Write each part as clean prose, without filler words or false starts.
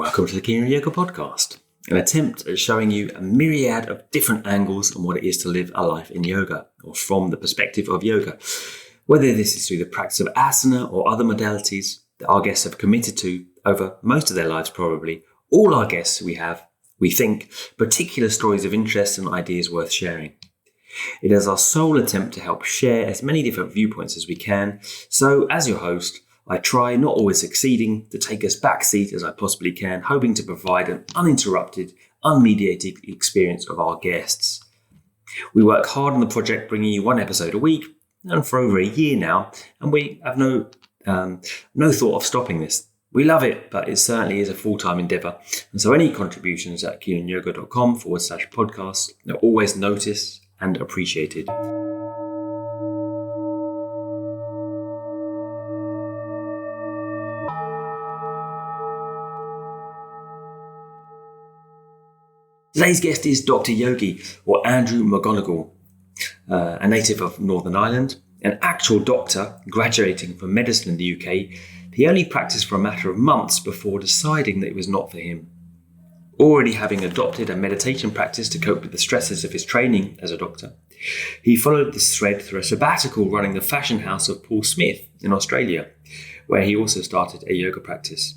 Welcome to the Keen Yoga podcast, an attempt at showing you a myriad of different angles on what it is to live a life in yoga, or from the perspective of yoga. Whether this is through the practice of asana or other modalities that our guests have committed to over most of their lives probably, all our guests we think, particular stories of interest and ideas worth sharing. It is our sole attempt to help share as many different viewpoints as we can, so as your host, I try, not always succeeding, to take us backseat as I possibly can, hoping to provide an uninterrupted, unmediated experience of our guests. We work hard on the project, bringing you one episode a week, and for over a year now, and we have no thought of stopping this. We love it, but it certainly is a full-time endeavour, and so any contributions at keenyoga.com/podcast are always noticed and appreciated. Today's guest is Dr Yogi, or Andrew McGonigle, a native of Northern Ireland, an actual doctor graduating from medicine in the UK. He only practiced for a matter of months before deciding that it was not for him. Already having adopted a meditation practice to cope with the stresses of his training as a doctor, he followed this thread through a sabbatical running the fashion house of Paul Smith in Australia, where he also started a yoga practice.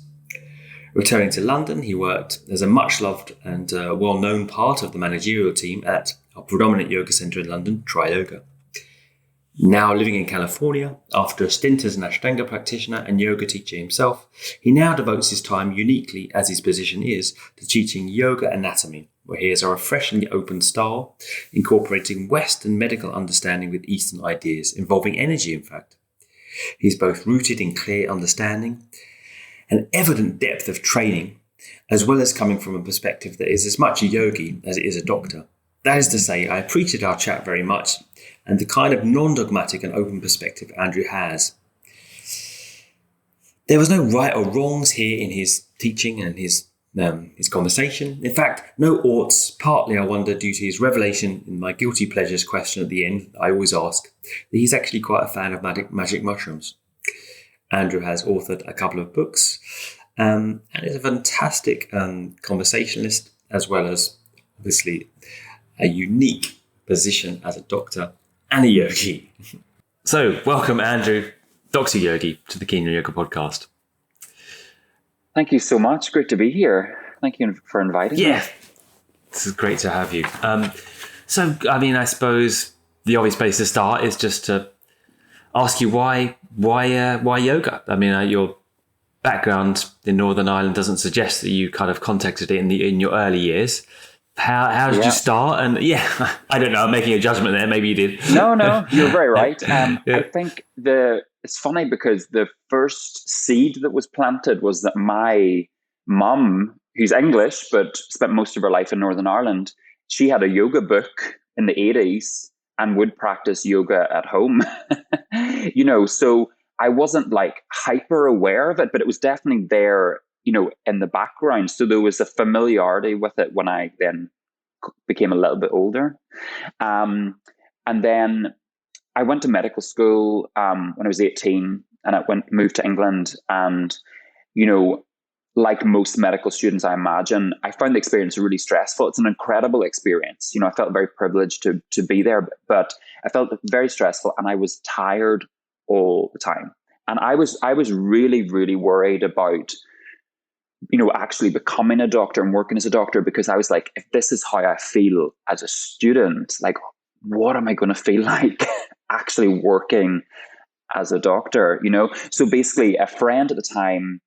Returning to London, he worked as a much-loved and well-known part of the managerial team at our predominant yoga centre in London, Try Yoga. Now living in California, after a stint as an Ashtanga practitioner and yoga teacher himself, he now devotes his time uniquely, as his position is, to teaching yoga anatomy, where he has a refreshingly open style, incorporating Western medical understanding with Eastern ideas, involving energy, in fact. He's both rooted in clear understanding, an evident depth of training, as well as coming from a perspective that is as much a yogi as it is a doctor. That is to say, I appreciated our chat very much, and the kind of non-dogmatic and open perspective Andrew has. There was no right or wrongs here in his teaching and his conversation. In fact, no oughts, partly I wonder due to his revelation in my guilty pleasures question at the end, I always ask, that he's actually quite a fan of magic mushrooms. Andrew has authored a couple of books and is a fantastic conversationalist, as well as obviously a unique position as a doctor and a yogi. So welcome, Andrew, Dr Yogi, to the Keen Yoga podcast. Thank you so much. Great to be here. Thank you for inviting me. Yeah, this is great to have you. I suppose the obvious place to start is just to ask you why yoga? I mean, your background in Northern Ireland doesn't suggest that you kind of contacted it in your early years. How did you start? And I don't know, I'm making a judgment there. Maybe you did. No, you're very right. I think it's funny because the first seed that was planted was that my mum, who's English, but spent most of her life in Northern Ireland, she had a yoga book in the 80s and would practice yoga at home. So I wasn't like hyper aware of it, but it was definitely there, in the background. So there was a familiarity with it when I then became a little bit older. And then I went to medical school when I was 18, and I moved to England. And, like most medical students, I imagine, I found the experience really stressful. It's an incredible experience. I felt very privileged to be there, but I felt very stressful, and I was tired all the time. And I was really, really worried about, actually becoming a doctor and working as a doctor, because I was like, if this is how I feel as a student, like, what am I going to feel like actually working as a doctor, So basically, a friend at the time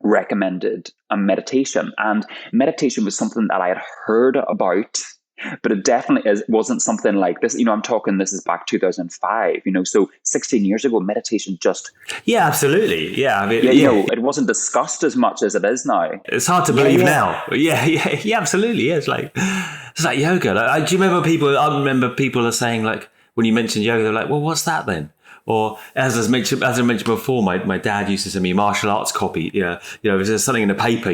recommended a meditation, and meditation was something that I had heard about, but it definitely wasn't something like this. I'm talking, this is back 2005, so 16 years ago, meditation just... Yeah, absolutely. Yeah. I mean, it wasn't discussed as much as it is now. It's hard to believe now. Yeah, absolutely. Yeah, it's like yoga. Like, do you remember people are saying, like, when you mentioned yoga, they're like, well, what's that then? Or as I mentioned before, my dad used to send me a martial arts copy. If there's something in the paper,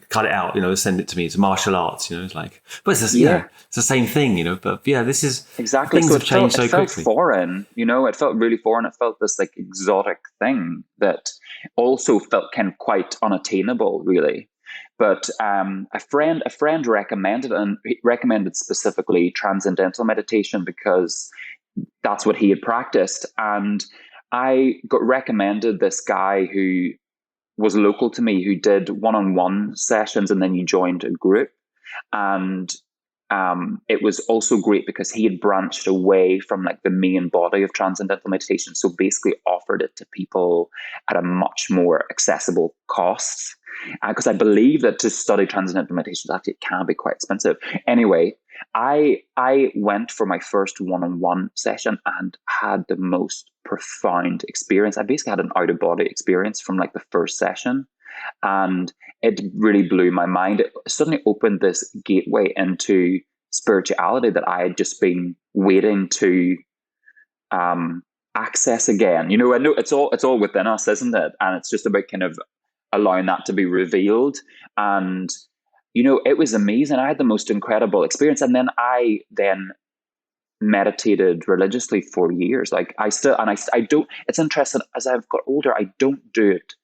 cut it out, send it to me. It's martial arts, it's like, but it's it's the same thing, But this is exactly. Things have changed so quickly. It felt foreign, it felt really foreign. It felt this like exotic thing that also felt kind of quite unattainable, really. But a friend recommended, and he recommended specifically Transcendental Meditation because that's what he had practiced. And I got recommended this guy who was local to me, who did one-on-one sessions, and then you joined a group. And it was also great because he had branched away from like the main body of Transcendental Meditation. So basically offered it to people at a much more accessible cost. Because I believe that to study Transcendental Meditation, actually it can be quite expensive. Anyway, I went for my first one-on-one session and had the most profound experience. I basically had an out-of-body experience from like the first session. And it really blew my mind. It suddenly opened this gateway into spirituality that I had just been waiting to access again. You know, I know it's all within us, isn't it? And it's just about kind of allowing that to be revealed. And you know, it was amazing. I had the most incredible experience. And then I meditated religiously for years. Like I don't, it's interesting, as I've got older, I don't do it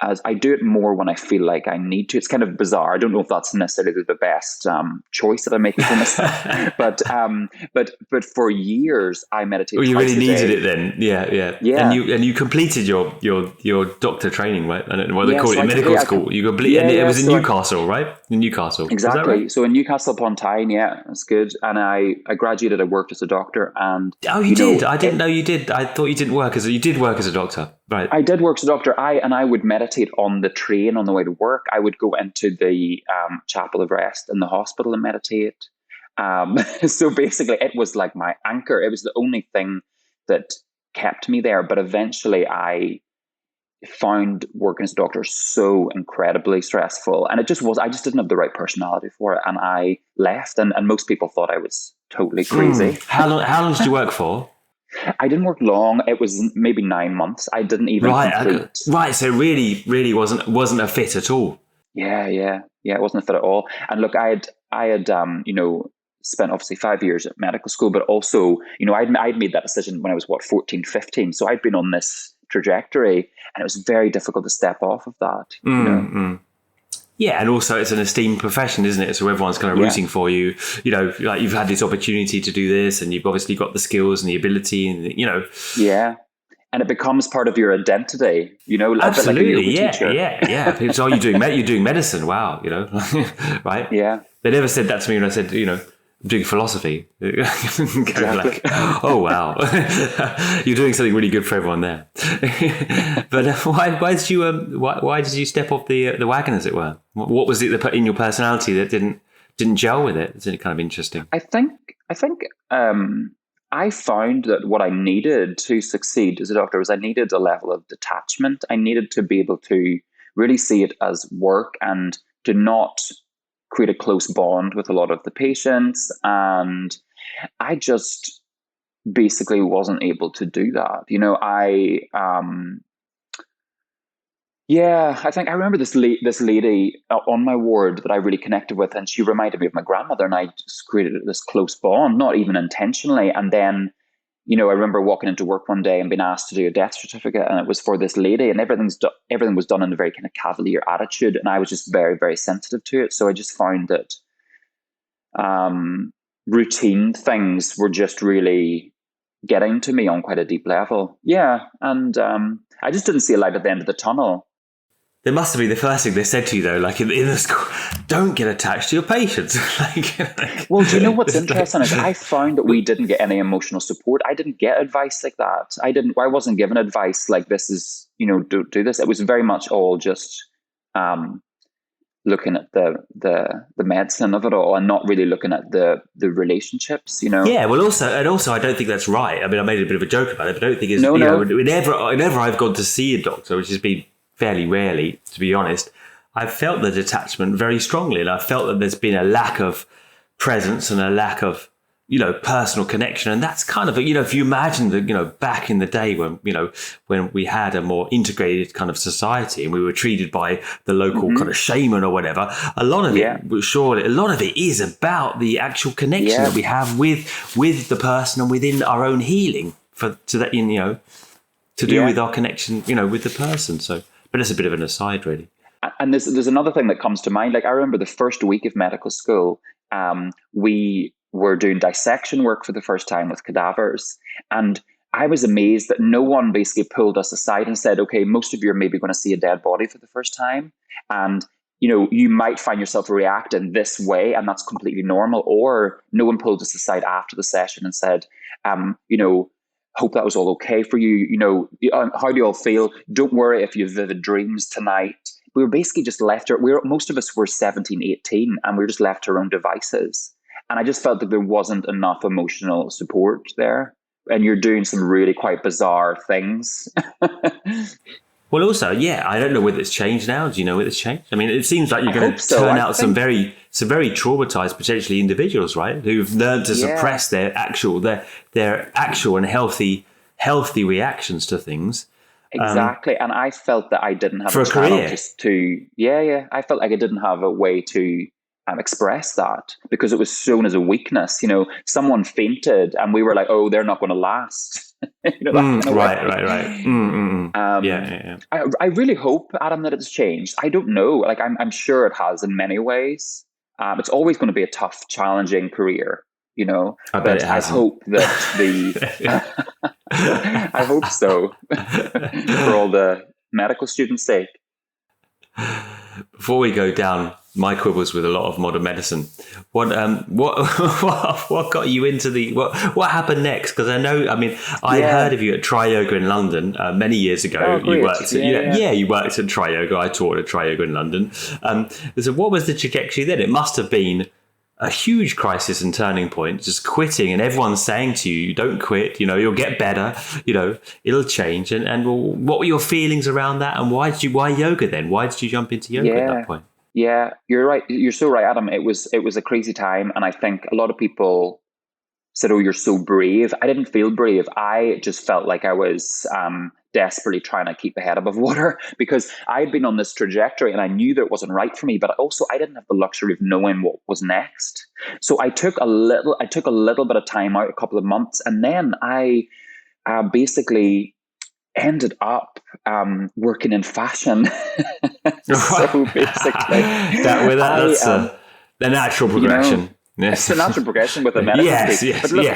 as I do it more when I feel like I need to. It's kind of bizarre. I don't know if that's necessarily the best choice that I'm making for myself. but for years I meditated. Well, you really needed it then. Yeah. Yeah. And you completed your doctor training, right? I don't know what they call it in medical school. You completed, and it was in Newcastle, right? In Newcastle. Exactly. Right? So in Newcastle upon Tyne, yeah, that's good. And I graduated. I worked as a doctor. And you did. I didn't know you did. I thought you did work as a doctor. Right. I did work as a doctor. I would meditate on the train on the way to work. I would go into the chapel of rest in the hospital and meditate. So basically, it was like my anchor. It was the only thing that kept me there. But eventually, I found working as a doctor so incredibly stressful, and I just didn't have the right personality for it, and I left. And most people thought I was totally crazy. How long did you work for? I didn't work long. It was maybe 9 months. I didn't even complete. Right. So really wasn't a fit at all. Yeah. It wasn't a fit at all. And look, I had spent obviously 5 years at medical school, but also, I'd made that decision when I was 14, 15. So I'd been on this trajectory, and it was very difficult to step off of that. Yeah, and also it's an esteemed profession, isn't it? So everyone's kind of rooting for you. You know, like you've had this opportunity to do this, and you've obviously got the skills and the ability, and Yeah, and it becomes part of your identity. Absolutely. Like a yoga teacher. Yeah. People say, "Oh, you're doing medicine." Wow, right? Yeah. They never said that to me when I said, I'm doing philosophy. Like, oh wow, you're doing something really good for everyone there. But why did you step off the wagon, as it were? What was it in your personality that didn't gel with it? It's kind of interesting. I think I found that what I needed to succeed as a doctor was I needed a level of detachment. I needed to be able to really see it as work and to not create a close bond with a lot of the patients. And I just basically wasn't able to do that. I think I remember this lady on my ward that I really connected with, and she reminded me of my grandmother, and I just created this close bond, not even intentionally. And then, I remember walking into work one day and being asked to do a death certificate, and it was for this lady, and everything was done in a very kind of cavalier attitude, and I was just very, very sensitive to it. So I just found that routine things were just really getting to me on quite a deep level. Yeah, and I just didn't see a light at the end of the tunnel. There must have been the first thing they said to you, though, like in the school, don't get attached to your patients. Well, do you know what's interesting is I found that we didn't get any emotional support. I didn't get advice like that. I wasn't given advice like this is, do this. It was very much all just looking at the medicine of it all and not really looking at the relationships, Yeah, well, also I don't think that's right. I mean, I made a bit of a joke about it, but I don't think it's, whenever I've gone to see a doctor, which has been fairly rarely, to be honest, I've felt the detachment very strongly, and I felt that there's been a lack of presence and a lack of, personal connection. And that's kind of, if you imagine back in the day when we had a more integrated kind of society and we were treated by the local kind of shaman or whatever, a lot of it is about the actual connection that we have with the person and within our own healing to do with our connection, with the person. So, but it's a bit of an aside, really. And there's another thing that comes to mind. Like I remember the first week of medical school, we were doing dissection work for the first time with cadavers. And I was amazed that no one basically pulled us aside and said, okay, most of you are maybe going to see a dead body for the first time. And, you might find yourself reacting this way, and that's completely normal. Or no one pulled us aside after the session and said, hope that was all okay for you. How do you all feel? Don't worry if you have vivid dreams tonight. We were basically just left. Most of us were 17, 18, and we were just left to our own devices. And I just felt that there wasn't enough emotional support there. And you're doing some really quite bizarre things. Well, also, I don't know whether it's changed now. Do you know whether it's changed? I mean, it seems like you're going to turn out some very traumatized, potentially individuals, right? Who've learned to suppress their actual and healthy reactions to things. Exactly. And I felt that I didn't have for a career. I felt like I didn't have a way to express that because it was shown as a weakness. Someone fainted and we were like, oh, they're not going to last. Right. I really hope, Adam, that it's changed. I don't know. Like I'm sure it has in many ways. It's always going to be a tough, challenging career, But I hope that I hope so for all the medical students' sake. Before we go down my quibbles with a lot of modern medicine, what got you into what happened next? Because I heard of you at Tri Yoga in London many years ago. Oh, you worked you worked at Tri Yoga. I taught at Tri Yoga in London. So what was the trajectory then? It must have been a huge crisis and turning point, just quitting, and everyone's saying to you, don't quit, you'll get better, it'll change. And what were your feelings around that? And why yoga then? Why did you jump into yoga at that point? Yeah, you're right. You're so right, Adam. It was a crazy time. And I think a lot of people said, oh, you're so brave. I didn't feel brave. I just felt like I was desperately trying to keep my head above water because I had been on this trajectory and I knew that it wasn't right for me, but also I didn't have the luxury of knowing what was next. So I took a little bit of time out, a couple of months, and then I basically ended up working in fashion. So basically, that's the natural progression. It's a natural progression with a medical degree. Yes, but look,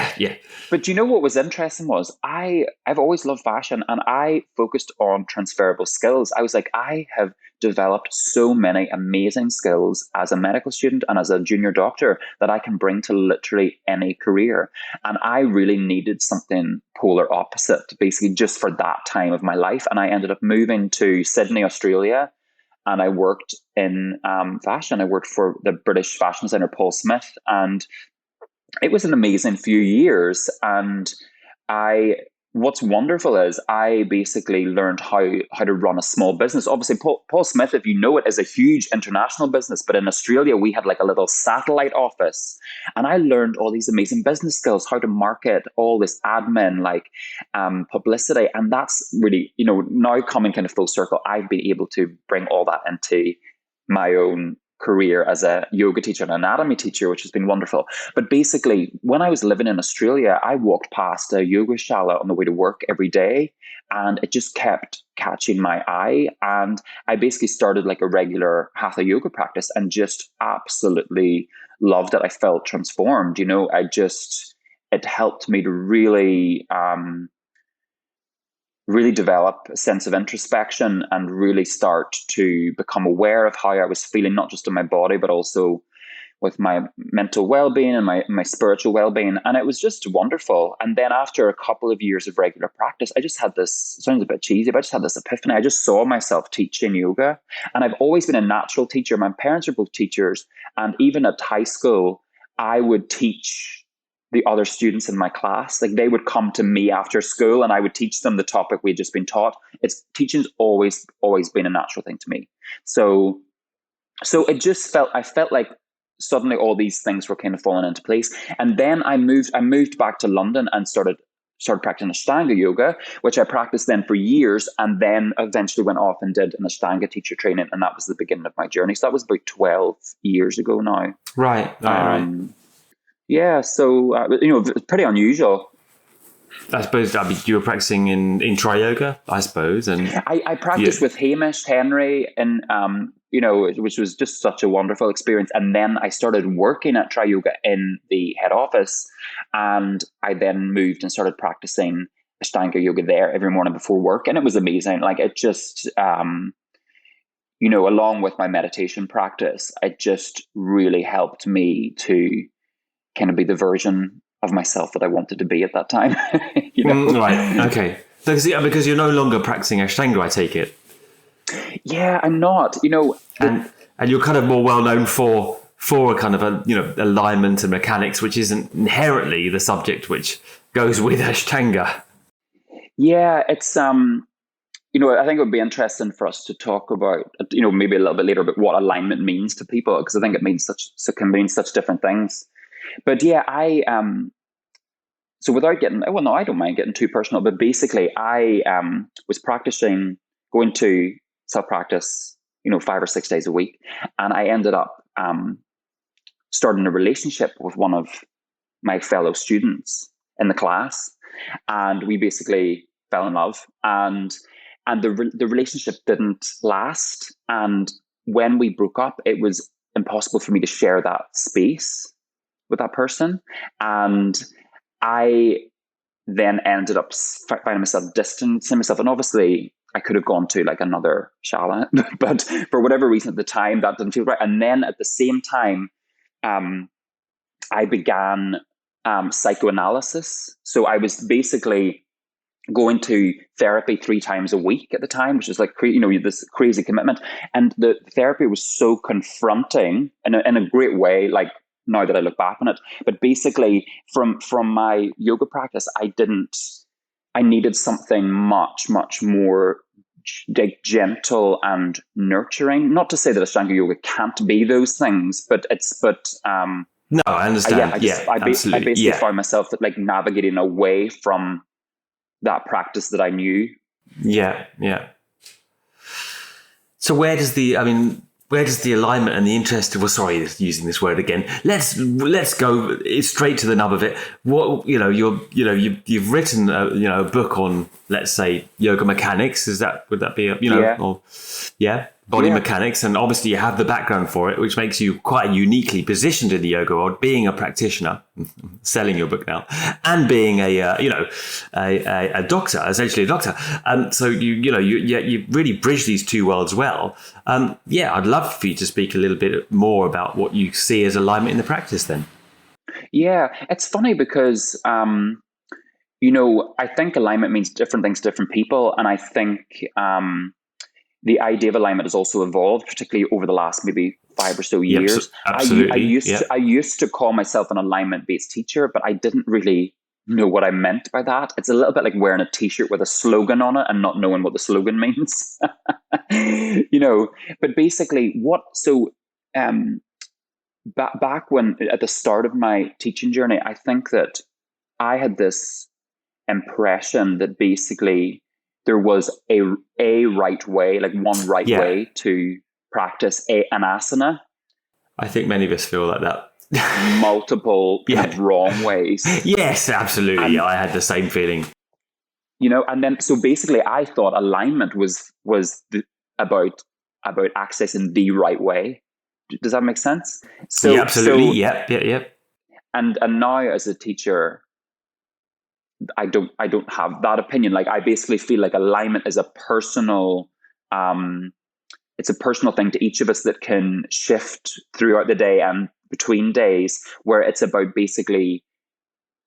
But you know what was interesting was I've always loved fashion, and I focused on transferable skills. I was like, I have developed so many amazing skills as a medical student and as a junior doctor that I can bring to literally any career. And I really needed something polar opposite, basically just for that time of my life. And I ended up moving to Sydney, Australia. And I worked in fashion. I worked for the British fashion designer Paul Smith, and it was an amazing few years. And what's wonderful is I basically learned how to run a small business. Obviously, Paul Smith, if you know it, is a huge international business. But in Australia, we had like a little satellite office. And I learned all these amazing business skills, how to market, all this admin, like publicity. And that's really, now coming kind of full circle, I've been able to bring all that into my own career as a yoga teacher and anatomy teacher, which has been wonderful. But basically, when I was living in Australia, I walked past a yoga shala on the way to work every day, and it just kept catching my eye. And I basically started like a regular hatha yoga practice and just absolutely loved it. I felt transformed. It helped me to really develop a sense of introspection and really start to become aware of how I was feeling, not just in my body, but also with my mental well-being and my spiritual well-being. And it was just wonderful. And then after a couple of years of regular practice, I just had this, sounds a bit cheesy, but I just had this epiphany. I just saw myself teaching yoga. And I've always been a natural teacher. My parents are both teachers. And even at high school, I would teach the other students in my class. Like they would come to me after school and I would teach them the topic we'd just been taught. Teaching's always been a natural thing to me. So it just I felt like suddenly all these things were kind of falling into place. And then I moved back to London and started practicing Ashtanga Yoga, which I practiced then for years, and then eventually went off and did an Ashtanga teacher training. And that was the beginning of my journey. So that was about 12 years ago now. Right. Yeah, so it's pretty unusual. I suppose you were practicing in Tri Yoga, I suppose, and I practiced with Hamish Henry in which was just such a wonderful experience. And then I started working at Try Yoga in the head office, and I then moved and started practicing Ashtanga Yoga there every morning before work, and it was amazing. Like, it just, along with my meditation practice, it just really helped me to kind of be the version of myself that I wanted to be at that time. Right. Okay. Because you're no longer practicing Ashtanga, I take it. Yeah, I'm not. And you're kind of more well known for a kind of alignment and mechanics, which isn't inherently the subject which goes with Ashtanga. Yeah, it's I think it would be interesting for us to talk about maybe a little bit later about what alignment means to people, because I think it means can mean such different things. But yeah, so without getting, well, no, I don't mind getting too personal, but basically I was going to self-practice, 5 or 6 days a week. And I ended up starting a relationship with one of my fellow students in the class. And we basically fell in love. And the relationship didn't last. And when we broke up, it was impossible for me to share that space with that person. And I then ended up finding myself distancing myself. And obviously I could have gone to like another shala, but for whatever reason at the time, that didn't feel right. And then at the same time, I began psychoanalysis. So I was basically going to therapy 3 times a week at the time, which is like, this crazy commitment. And the therapy was so confronting in a great way, like now that I look back on it. But basically from my yoga practice, I needed something much, much more gentle and nurturing. Not to say that Ashtanga Yoga can't be those things, but no, I understand. I basically found myself that like navigating away from that practice that I knew. Yeah. So where does the alignment and the interest? Well, sorry, using this word again. Let's go straight to the nub of it. What you've written a book on, let's say, yoga mechanics. Would that be body mechanics, and obviously you have the background for it, which makes you quite uniquely positioned in the yoga world, being a practitioner, selling your book now, and being a doctor, essentially a doctor. So you really bridge these two worlds well. I'd love for you to speak a little bit more about what you see as alignment in the practice then. Yeah, it's funny because I think alignment means different things to different people, and I think the idea of alignment has also evolved, particularly over the last maybe 5 or so years. Yep, absolutely. I used to call myself an alignment-based teacher, but I didn't really know what I meant by that. It's a little bit like wearing a t-shirt with a slogan on it and not knowing what the slogan means. But basically back when, at the start of my teaching journey, I think that I had this impression that basically there was a right way, like one right way to practice an asana. I think many of us feel like that. Multiple kind of wrong ways. Yes, absolutely. I had the same feeling. And then so basically I thought alignment was about accessing the right way. Does that make sense? So yeah, absolutely. Yep. And now as a teacher, I don't have that opinion. Like, I basically feel like alignment is a personal, it's a personal thing to each of us that can shift throughout the day and between days, where it's about basically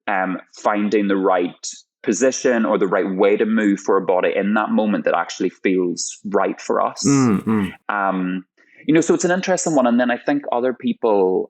finding the right position or the right way to move for a body in that moment that actually feels right for us. So it's an interesting one. And then I think other people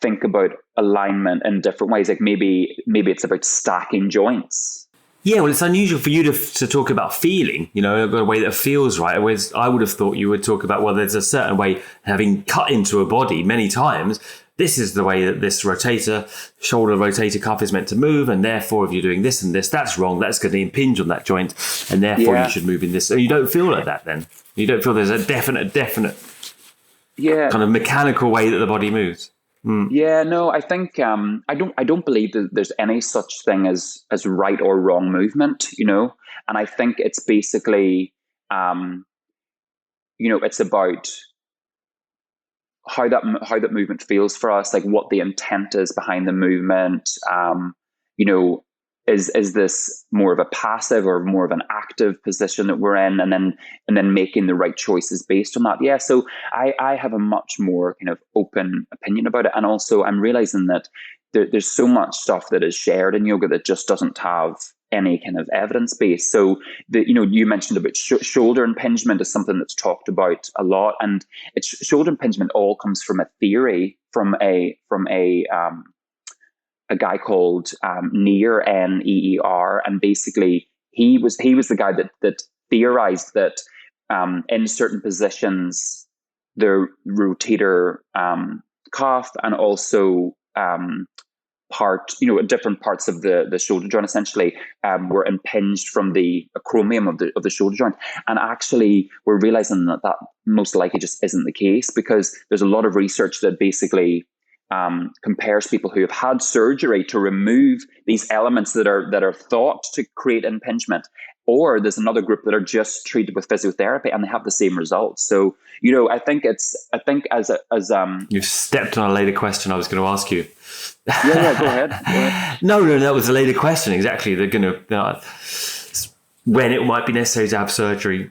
think about alignment in different ways. Like maybe it's about stacking joints. Yeah, well, it's unusual for you to talk about feeling, a way that feels right. Whereas I would have thought you would talk about, well, there's a certain way, having cut into a body many times, this is the way that this shoulder rotator cuff is meant to move. And therefore, if you're doing this and this, that's wrong. That's going to impinge on that joint. And therefore, you should move in this. So you don't feel like that then. You don't feel there's a definite kind of mechanical way that the body moves. Yeah, no, I think I don't believe that there's any such thing as right or wrong movement, and I think it's basically it's about how that movement feels for us, like what the intent is behind the movement. Is this more of a passive or more of an active position that we're in, and then making the right choices based on that. Yeah. So I have a much more kind of open opinion about it. And also I'm realizing that there's so much stuff that is shared in yoga that just doesn't have any kind of evidence base. So you mentioned about shoulder impingement is something that's talked about a lot, and shoulder impingement all comes from a theory from a guy called Neer, Neer, and basically he was the guy that theorized that in certain positions the rotator cuff and also different parts of the shoulder joint essentially were impinged from the acromion of the shoulder joint. And actually we're realizing that most likely just isn't the case, because there's a lot of research that basically compares people who have had surgery to remove these elements that are thought to create impingement, or there's another group that are just treated with physiotherapy and they have the same results. So I think as you've stepped on a later question I was going to ask you. Yeah, go ahead. No, that was a later question. Exactly, they're going to when it might be necessary to have surgery,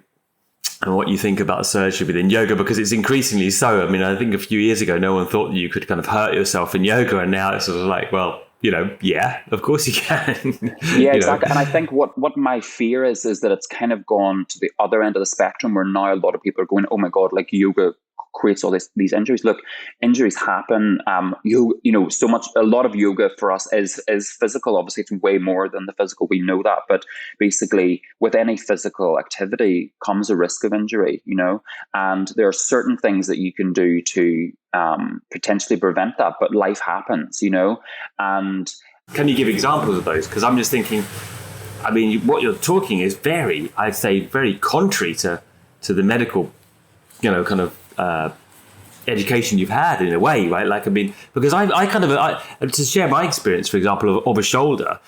and what you think about surgery within yoga, because it's increasingly so. I mean, I think a few years ago, no one thought that you could kind of hurt yourself in yoga, and now it's sort of like, well, yeah, of course you can. Yeah, exactly. And I think what my fear is that it's kind of gone to the other end of the spectrum, where now a lot of people are going, oh my God, like yoga creates all these injuries. Look, injuries happen. So much, a lot of yoga for us is physical. Obviously, it's way more than the physical. We know that, but basically, with any physical activity comes a risk of injury. And there are certain things that you can do to potentially prevent that. But life happens. And can you give examples of those? Because I'm just thinking, I mean, what you're talking is very contrary to the medical, kind of education you've had in a way, right? Like, I mean, because I to share my experience, for example, of a shoulder.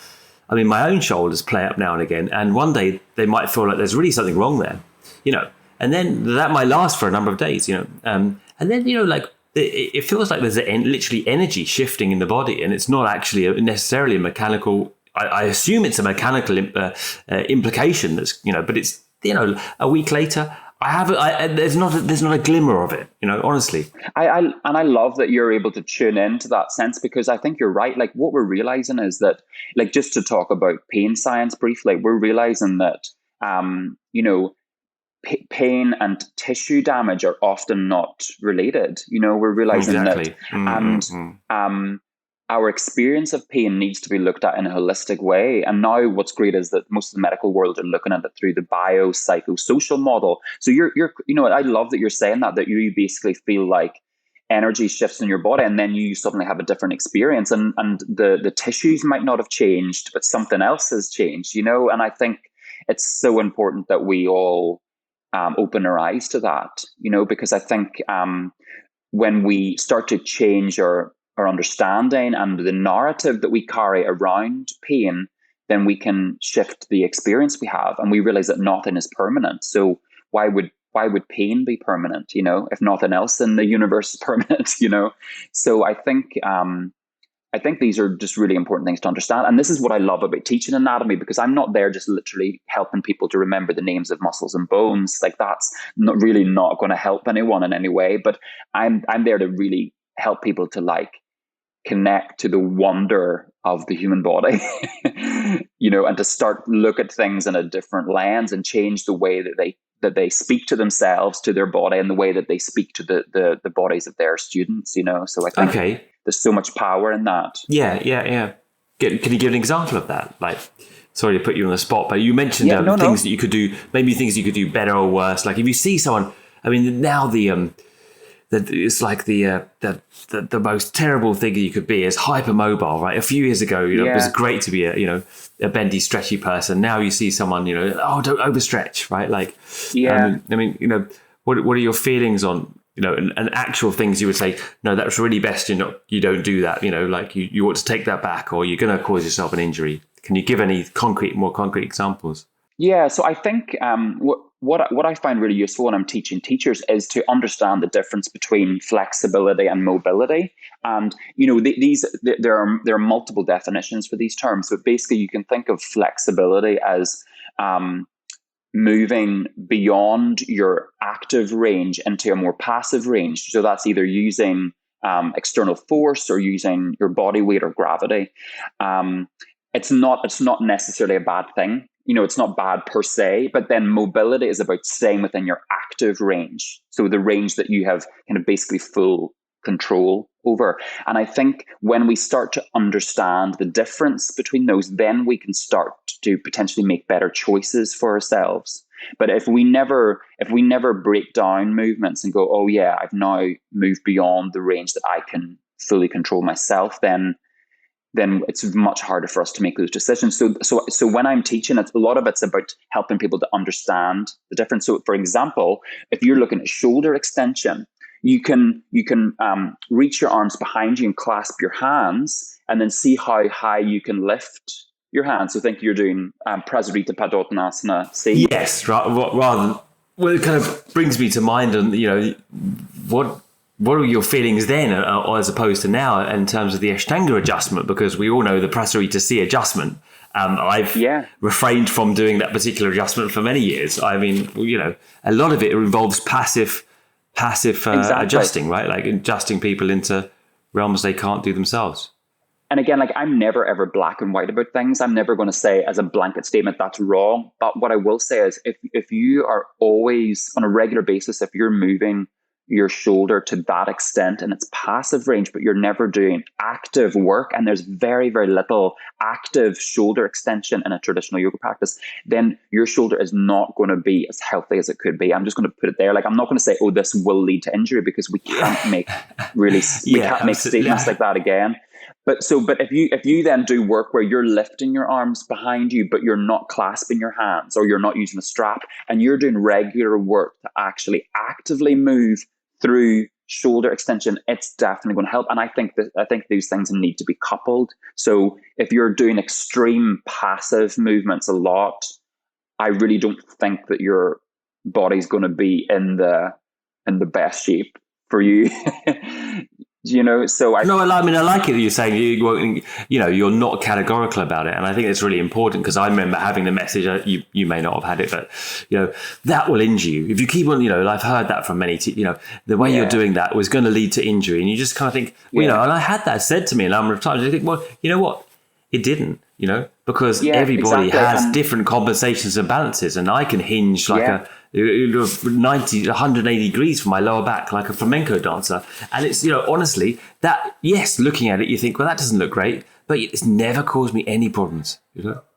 I mean, my own shoulders play up now and again, and one day they might feel like there's really something wrong there, and then that might last for a number of days, and then, like, it feels like there's literally energy shifting in the body, and it's not actually necessarily a mechanical. I assume it's a mechanical implication that's, but it's, a week later, there's not a glimmer of it, honestly. I love that you're able to tune into that sense, because I think you're right. Like, what we're realizing is that, like, just to talk about pain science briefly, we're realizing that, pain and tissue damage are often not related. We're realizing exactly. that, and our experience of pain needs to be looked at in a holistic way. And now what's great is that most of the medical world are looking at it through the biopsychosocial model. So I love that you're saying that you basically feel like energy shifts in your body, and then you suddenly have a different experience, and the tissues might not have changed, but something else has changed, and I think it's so important that we all open our eyes to that, because I think when we start to change our understanding and the narrative that we carry around pain, then we can shift the experience we have, and we realize that nothing is permanent. So why would pain be permanent, if nothing else in the universe is permanent, So I think these are just really important things to understand. And this is what I love about teaching anatomy, because I'm not there just literally helping people to remember the names of muscles and bones. Like, that's not going to help anyone in any way, but I'm there to really help people to, like, connect to the wonder of the human body, and to start look at things in a different lens and change the way that they speak to themselves, to their body, and the way that they speak to the bodies of their students, So I think there's so much power in that. Yeah. Can you give an example of that? Like, sorry to put you on the spot, but you mentioned things that you could do, maybe things you could do better or worse. Like, if you see someone, I mean, now it's like the most terrible thing you could be is hypermobile, right? A few years ago, it was great to be a bendy, stretchy person. Now you see someone, don't overstretch, right? Like, what are your feelings on, and actual things you would say, no, that's really best you don't do that, like you ought to take that back, or you're going to cause yourself an injury. Can you give any more concrete examples? Yeah, so I think what I find really useful when I'm teaching teachers is to understand the difference between flexibility and mobility. And there are multiple definitions for these terms, but basically you can think of flexibility as moving beyond your active range into a more passive range. So that's either using external force or using your body weight or gravity. It's not necessarily a bad thing. It's not bad per se, but then mobility is about staying within your active range. So the range that you have kind of basically full control over. And I think when we start to understand the difference between those, then we can start to potentially make better choices for ourselves. But if we never break down movements and go, oh yeah, I've now moved beyond the range that I can fully control myself, then it's much harder for us to make those decisions. So when I'm teaching, a lot of it's about helping people to understand the difference. So for example, if you're looking at shoulder extension, you can reach your arms behind you and clasp your hands, and then see how high you can lift your hands. So think you're doing Prasarita Padottanasana. See? Yes, rather. Well, it kind of brings me to mind, and what are your feelings then, as opposed to now, in terms of the Ashtanga adjustment? Because we all know the Prasarita C adjustment. I've refrained from doing that particular adjustment for many years. I mean, a lot of it involves passive exactly. Adjusting, right? Like adjusting people into realms they can't do themselves. And again, like I'm never ever black and white about things. I'm never going to say as a blanket statement that's wrong. But what I will say is if you are always on a regular basis, if you're moving your shoulder to that extent and it's passive range, but you're never doing active work, and there's very, very little active shoulder extension in a traditional yoga practice, then your shoulder is not going to be as healthy as it could be. I'm just going to put it there. Like, I'm not going to say, oh, this will lead to injury, because we can't make statements like that again. But if you then do work where you're lifting your arms behind you, but you're not clasping your hands, or you're not using a strap, and you're doing regular work to actually actively move through shoulder extension, it's definitely going to help. And I think these things need to be coupled. So if you're doing extreme passive movements a lot, I really don't think that your body's going to be in the best shape for you. So I like it that you're saying you're not categorical about it, and I think it's really important, because I remember having the message, you may not have had it, but that will injure you if you keep on. I've heard that from many. The way you're doing that was going to lead to injury, and you just kind of think, and I had that said to me a number of times. I think, well, you know what, it didn't. Because everybody has different compensations and balances, and I can hinge like a 180 degrees from my lower back, like a flamenco dancer. And it's, honestly, that, yes, looking at it, you think, well, that doesn't look great, but it's never caused me any problems,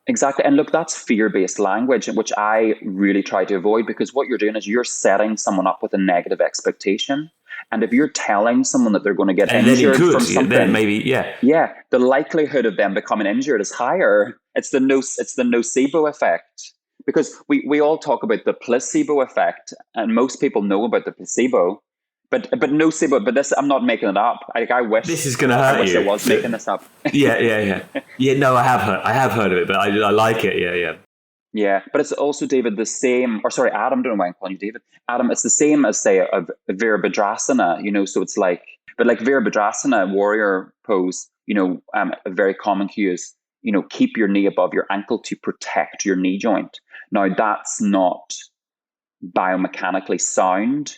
Exactly. And look, that's fear-based language, which I really try to avoid, because what you're doing is you're setting someone up with a negative expectation. And if you're telling someone that they're going to get injured from something, then maybe, the likelihood of them becoming injured is higher. It's the nocebo effect. Because we all talk about the placebo effect, and most people know about the placebo, but nocebo. But this, I'm not making it up. I wish this is going to hurt you. I was making this up. Yeah. No, I have heard of it, but I like it. Yeah. Yeah, but it's also, David, the same, or sorry, Adam, don't know why I'm calling you David. Adam, it's the same as, say, a Virabhadrasana, so it's like, but like Virabhadrasana, warrior pose, a very common cue is, keep your knee above your ankle to protect your knee joint. Now, that's not biomechanically sound.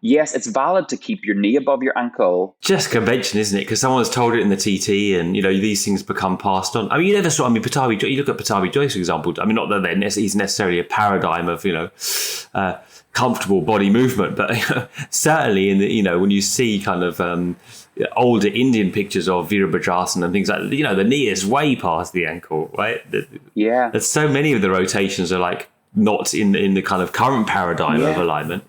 Yes, it's valid to keep your knee above your ankle. Just convention, isn't it? Because someone's told it in the TT, and these things become passed on. I mean, you never saw. Patabi. You look at Patabi Joyce, for example. I mean, not that he's necessarily a paradigm of comfortable body movement, but certainly in the when you see kind of older Indian pictures of Virabhadrasana and things like that, the knee is way past the ankle, right? Yeah. There's so many of the rotations are like not in the kind of current paradigm of alignment.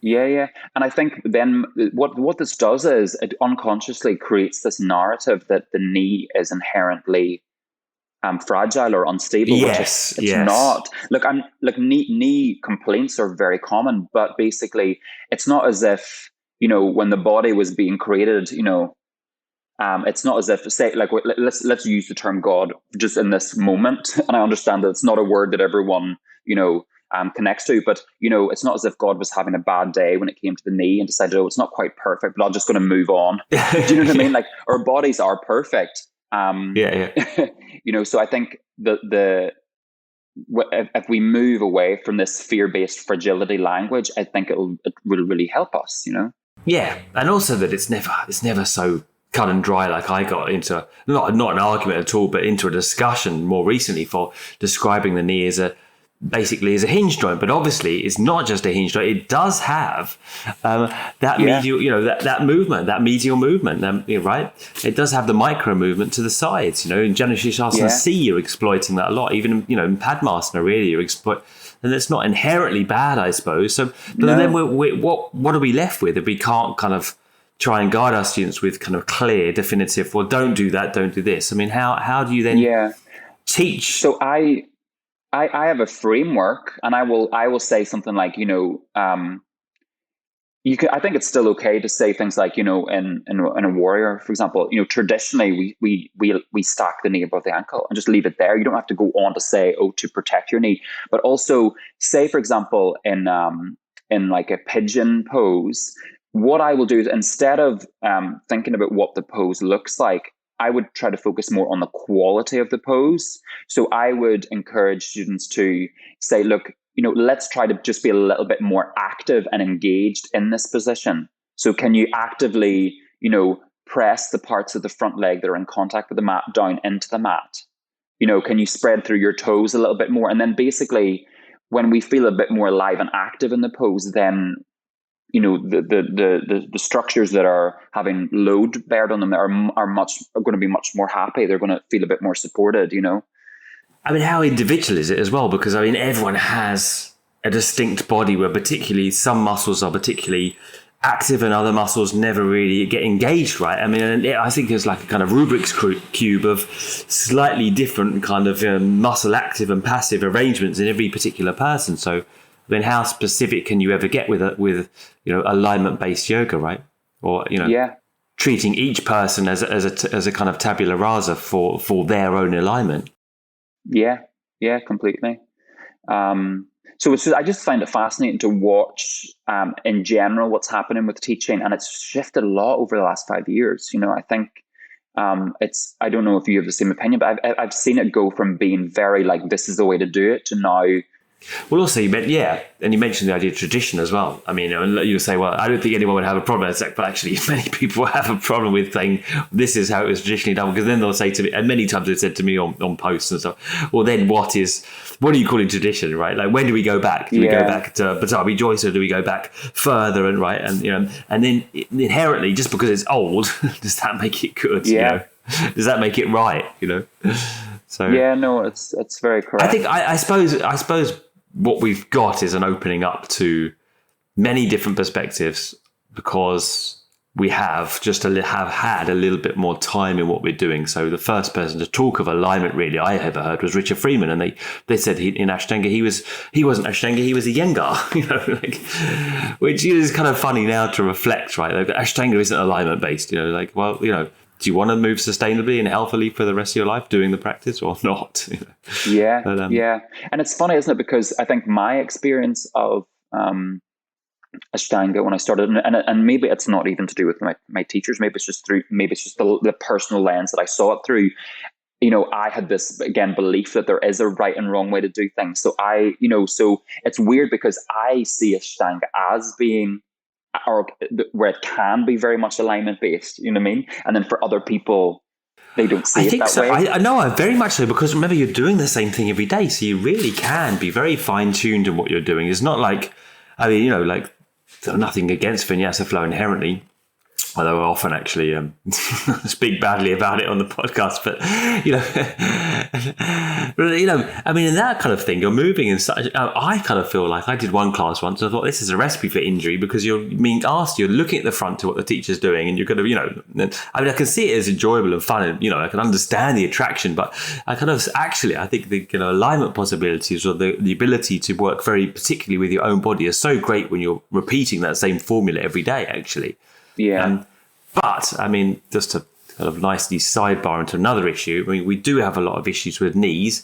Yeah. And I think then what this does is it unconsciously creates this narrative that the knee is inherently fragile or unstable. Yes, which it's not. Look, knee complaints are very common, but basically it's not as if, when the body was being created, it's not as if, say, like, let's use the term God just in this moment. And I understand that it's not a word that everyone, connects to. But, it's not as if God was having a bad day when it came to the knee and decided, oh, it's not quite perfect, but I'm just going to move on. Do you know what I mean? Like, our bodies are perfect. So I think if we move away from this fear-based fragility language, I think it will really help us, Yeah, and also that it's never so cut and dry. Like, I got into not an argument at all, but into a discussion more recently for describing the knee as basically as a hinge joint. But obviously, it's not just a hinge joint. It does have medial, that movement, that medial movement, right? It does have the micro movement to the sides. In Janushirasana C, you're exploiting that a lot. Even in Padmasana, really, you exploit. And it's not inherently bad, I suppose. So, but then what are we left with if we can't kind of try and guide our students with kind of clear, definitive, well, don't do that, don't do this? I mean, how do you then teach? So I have a framework, and I will say something like, I think it's still okay to say things like, in a warrior, for example, traditionally we stack the knee above the ankle and just leave it there. You don't have to go on to say, to protect your knee, but also say, for example, in like a pigeon pose, what I will do is, instead of thinking about what the pose looks like, I would try to focus more on the quality of the pose. So I would encourage students to say, look, let's try to just be a little bit more active and engaged in this position. So can you actively, press the parts of the front leg that are in contact with the mat down into the mat? Can you spread through your toes a little bit more? And then basically, when we feel a bit more alive and active in the pose, then the structures that are having load bared on them are going to be much more happy. They're going to feel a bit more supported, I mean, how individual is it as well? Because, I mean, everyone has a distinct body where particularly some muscles are particularly active and other muscles never really get engaged, right? I mean, I think there's like a kind of Rubik's cube of slightly different kind of muscle active and passive arrangements in every particular person. So, I mean, how specific can you ever get with alignment-based yoga, right? Or treating each person as a kind of tabula rasa for their own alignment. Yeah, completely. So I just find it fascinating to watch in general what's happening with teaching, and it's shifted a lot over the last 5 years. I think I don't know if you have the same opinion, but I've seen it go from being very like, this is the way to do it, to now. Well, also, and you mentioned the idea of tradition as well. I mean, you say, well, I don't think anyone would have a problem with that, but actually many people have a problem with saying this is how it was traditionally done, because then they'll say to me, and many times they've said to me on posts and stuff, well, then what are you calling tradition, right? Like, when do we go back? Do we go back to Batabi Joyce, or do we go back further, and right? And, and then inherently, just because it's old, does that make it good? Yeah. Does that make it right? So no, it's very correct. I think I suppose what we've got is an opening up to many different perspectives, because we have had a little bit more time in what we're doing. So the first person to talk of alignment really I ever heard was Richard Freeman, and they said in Ashtanga he wasn't Ashtanga, he was a Iyengar, which is kind of funny now to reflect, right? Like, Ashtanga isn't alignment based, do you want to move sustainably and healthily for the rest of your life doing the practice or not? Yeah. And it's funny, isn't it? Because I think my experience of Ashtanga when I started, and maybe it's not even to do with my teachers, maybe it's just the personal lens that I saw it through. I had this, again, belief that there is a right and wrong way to do things. So so it's weird because I see Ashtanga as being, or where it can be very much alignment based, you know what I mean? And then for other people, they don't see it that way. I know, very much so, because remember, you're doing the same thing every day, so you really can be very fine tuned in what you're doing. It's not like, nothing against vinyasa flow inherently, although I often actually speak badly about it on the podcast. But in that kind of thing, you're moving in such. I kind of feel like I did one class once, and I thought this is a recipe for injury, because you're being asked, you're looking at the front to what the teacher's doing, and you're going to, I can see it as enjoyable and fun, and I can understand the attraction, but I think the alignment possibilities, or the ability to work very particularly with your own body, are so great when you're repeating that same formula every day, actually. Yeah. But just to kind of nicely sidebar into another issue, we do have a lot of issues with knees,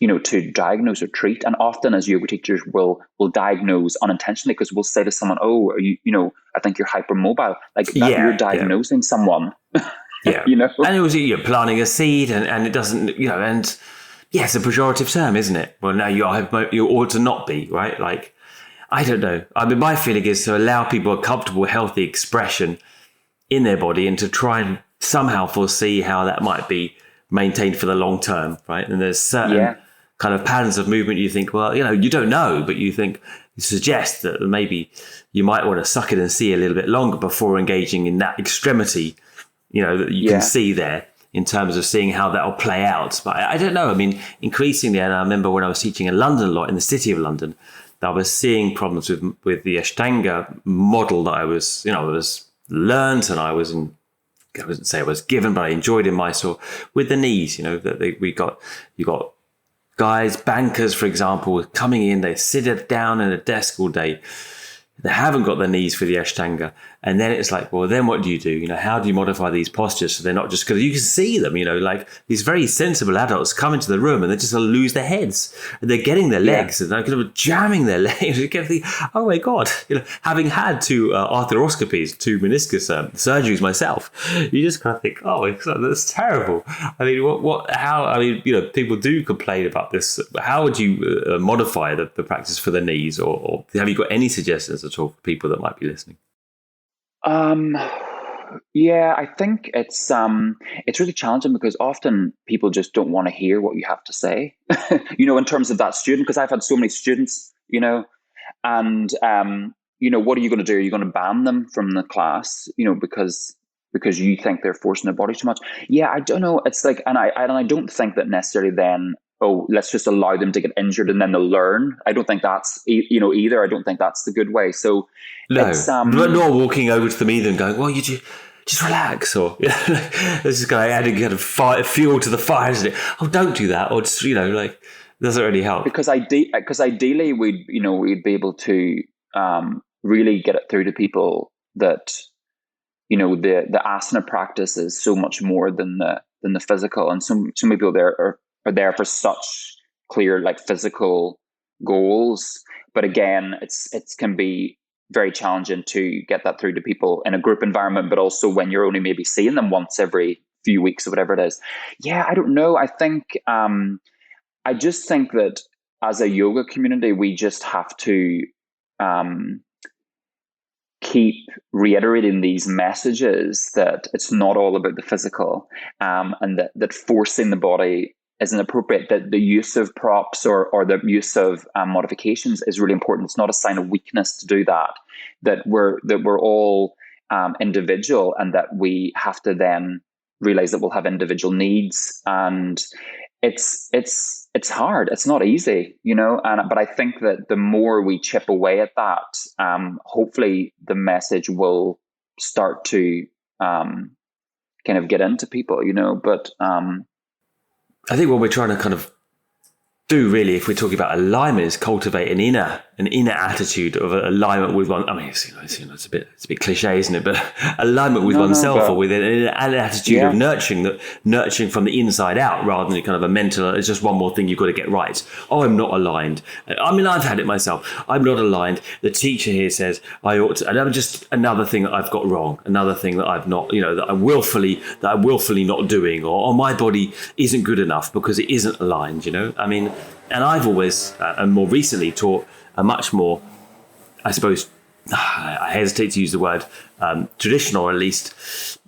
to diagnose or treat. And often as yoga teachers will diagnose unintentionally, because we'll say to someone, oh, are you, I think you're hypermobile. Like that, you're diagnosing someone. Yeah. And it was, you're planting a seed and it doesn't, and yeah, it's a pejorative term, isn't it? Well, now you ought to not be, right? Like, I don't know. I mean, my feeling is to allow people a comfortable, healthy expression in their body and to try and somehow foresee how that might be maintained for the long term, right? And there's certain kind of patterns of movement you think, well, you don't know, but you suggest that maybe you might want to suck it and see a little bit longer before engaging in that extremity, that you can see there in terms of seeing how that'll play out. But I don't know. I mean, increasingly, and I remember when I was teaching in London a lot, in the city of London, I was seeing problems with the Ashtanga model that I was learned and I wouldn't say I was given, but I enjoyed in Mysore with the knees, that you got guys, bankers, for example, coming in, they sit down at a desk all day. They haven't got the knees for the Ashtanga. And then it's like, well, then what do you do? How do you modify these postures so they're not just, because you can see them, like these very sensible adults come into the room and they just lose their heads. And they're getting their legs and they're kind of jamming their legs. You get think, oh my God, having had 2 arthroscopies, 2 meniscus surgeries myself, you just kind of think, oh my God, that's terrible. I mean, people do complain about this. How would you modify the practice for the knees, or have you got any suggestions at all for people that might be listening? I think it's really challenging because often people just don't want to hear what you have to say, in terms of that student, because I've had so many students, and, what are you going to do? Are you going to ban them from the class, because you think they're forcing their body too much? Yeah, I don't know. It's like, and I don't think that necessarily then, oh, let's just allow them to get injured and then they'll learn. I don't think that's, either. I don't think that's the good way. So no, but not walking over to them either and going, well, you just relax, or this is going to add kind of fuel to the fire, isn't it? Oh, don't do that, or just doesn't really help. Because ideally we'd be able to really get it through to people that the asana practice is so much more than the physical, and so many people there are there for such clear physical goals. But again, it can be very challenging to get that through to people in a group environment, but also when you're only maybe seeing them once every few weeks or whatever it is. Yeah, I don't know. I think I just think that as a yoga community, we just have to keep reiterating these messages that it's not all about the physical, and that forcing the body isn't appropriate, that the use of props or the use of modifications is really important. It's not a sign of weakness to do that, that we're all individual, and that we have to then realize that we'll have individual needs. And it's hard. It's not easy, but I think that the more we chip away at that, hopefully the message will start to kind of get into people, but I think what we're trying to kind of do, really, if we're talking about alignment, is cultivate an inner attitude of alignment with one. I mean, it's a bit cliche, isn't it? But alignment with oneself, or with an attitude of nurturing from the inside out, rather than kind of a mental. It's just one more thing you've got to get right. Oh, I'm not aligned. I mean, I've had it myself. I'm not aligned. The teacher here says I ought to. And I'm just another thing that I've got wrong. Another thing that I've not, that I'm willfully not doing, or my body isn't good enough because it isn't aligned. I mean. And I've always, and more recently, taught a much more, I suppose, I hesitate to use the word traditional, or at least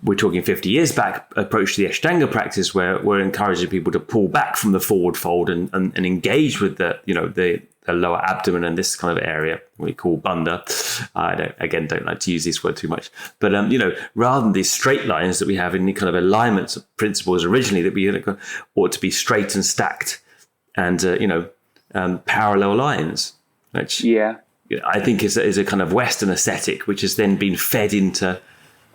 we're talking 50 years back, approach to the Ashtanga practice, where we're encouraging people to pull back from the forward fold and engage with the lower abdomen and this kind of area we call bandha. I don't like to use this word too much, but rather than these straight lines that we have in the kind of alignment principles originally, that we ought to be straight and stacked, and parallel lines, which I think is a kind of Western aesthetic, which has then been fed into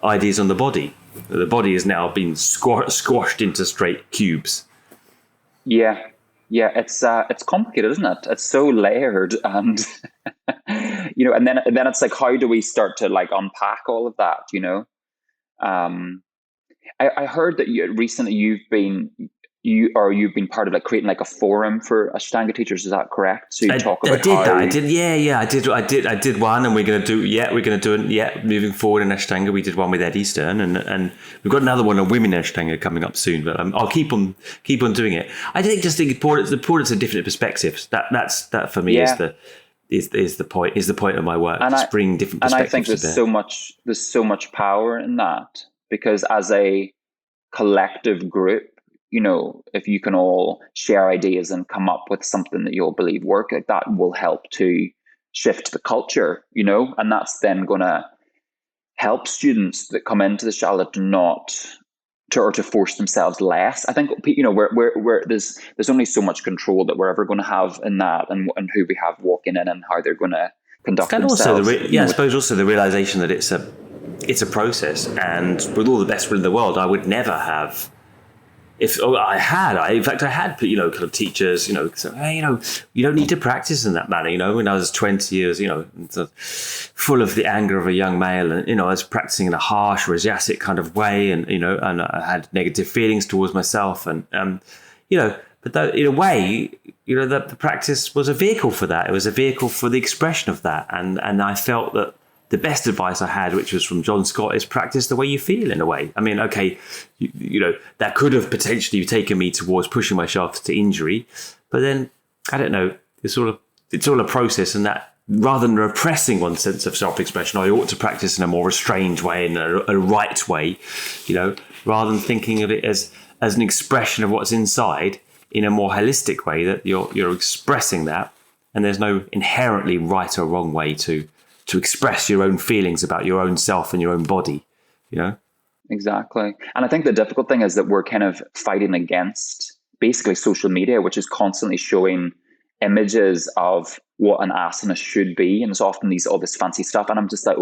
ideas on the body. The body has now been squashed into straight cubes. Yeah, it's complicated, isn't it? It's so layered, and and then it's like, how do we start to unpack all of that? I heard that recently you've been you've been part of like creating like a forum for Ashtanga teachers. Is that correct? So you talk about I did one, and we're going to do it. Moving forward in Ashtanga, we did one with Eddie Stern, and we've got another one on women in Ashtanga coming up soon. But I'll keep on doing it. I think the importance of different perspectives. That for me is the point of my work. And to bring different perspectives. And I think there's so much power in that, because as a collective group, if you can all share ideas and come up with something that you'll believe work, like that will help to shift the culture, and that's then going to help students that come into the shala to force themselves less. I think, where there's only so much control that we're ever going to have in that, and who we have walking in and how they're going to conduct themselves. I suppose also the realization that it's a process, and with all the best will in the world, I would never have. I had kind of teachers, say, hey, you don't need to practice in that manner. When I was 20 years, full of the anger of a young male, and I was practicing in a harsh, rajasic kind of way, and and I had negative feelings towards myself, and but in a way, the practice was a vehicle for that. It was a vehicle for the expression of that, and I felt that the best advice I had, which was from John Scott, is practice the way you feel. In a way, I mean, okay, that could have potentially taken me towards pushing myself to injury, but then I don't know. It's all a process, and that rather than repressing one's sense of self-expression, I ought to practice in a more restrained way, in a right way, rather than thinking of it as an expression of what's inside in a more holistic way, that you're expressing that, and there's no inherently right or wrong way to express your own feelings about your own self and your own body, Exactly. And I think the difficult thing is that we're kind of fighting against basically social media, which is constantly showing images of what an asana should be. And it's often all this fancy stuff. And I'm just like,